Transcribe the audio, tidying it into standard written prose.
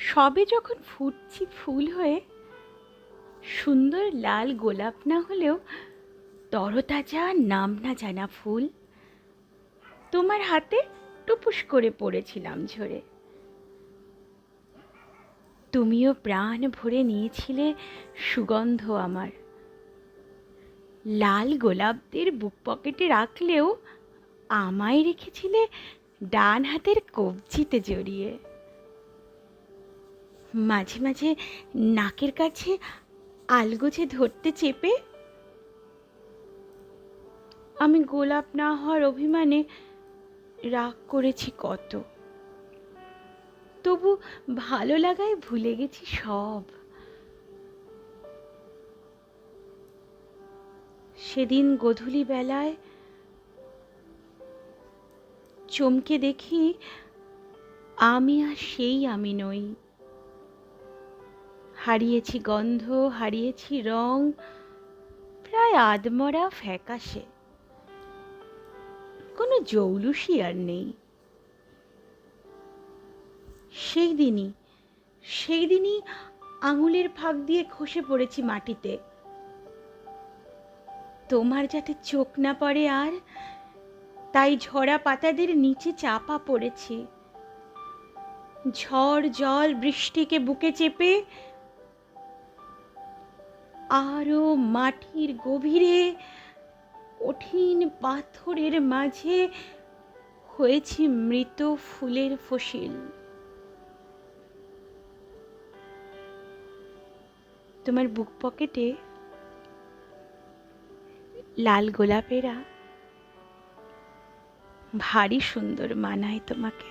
সবে যখন ফুটছি ফুল হয়ে, সুন্দর লাল গোলাপ না হলেও তরতাজা নাম না জানা ফুল, তোমার হাতে টুপুস করে পড়েছিলাম ঝরে। তুমিও প্রাণ ভরে নিয়েছিলে সুগন্ধ আমার। লাল গোলাপদের বুক পকেটে রাখলেও আমায় রেখেছিলে ডান হাতের কবজিতে জড়িয়ে। মাঝে মাঝে নাকের কাছে আলগোছে ধরতে চেপে। আমি গোলাপ না হওয়ার অভিমানে রাগ করেছি কত, তবু ভালো লাগায় ভুলে গেছি সব। সেদিন গোধূলি বেলায় চমকে দেখি আমি আর সেই আমি নই। হারিয়েছি গন্ধ, হারিয়েছি রং, প্রায় আধমরা ফ্যাকাশে। কোনো জৌলুসই আর নেই। সেই দিনই আঙুলের ফাঁক দিয়ে খসে পড়েছি মাটিতে। তোমার যাতে চোখ না পড়ে আর, তাই ঝরা পাতাদের নিচে চাপা পড়েছি। ঝড় জল বৃষ্টিকে বুকে চেপে আরো মাটির গভীরে কঠিন পাথরের মাঝে হয়েছি মৃত ফুলের ফসিল। তোমার বুক পকেটে লাল গোলাপেরা ভারী সুন্দর মানায় তোমাকে।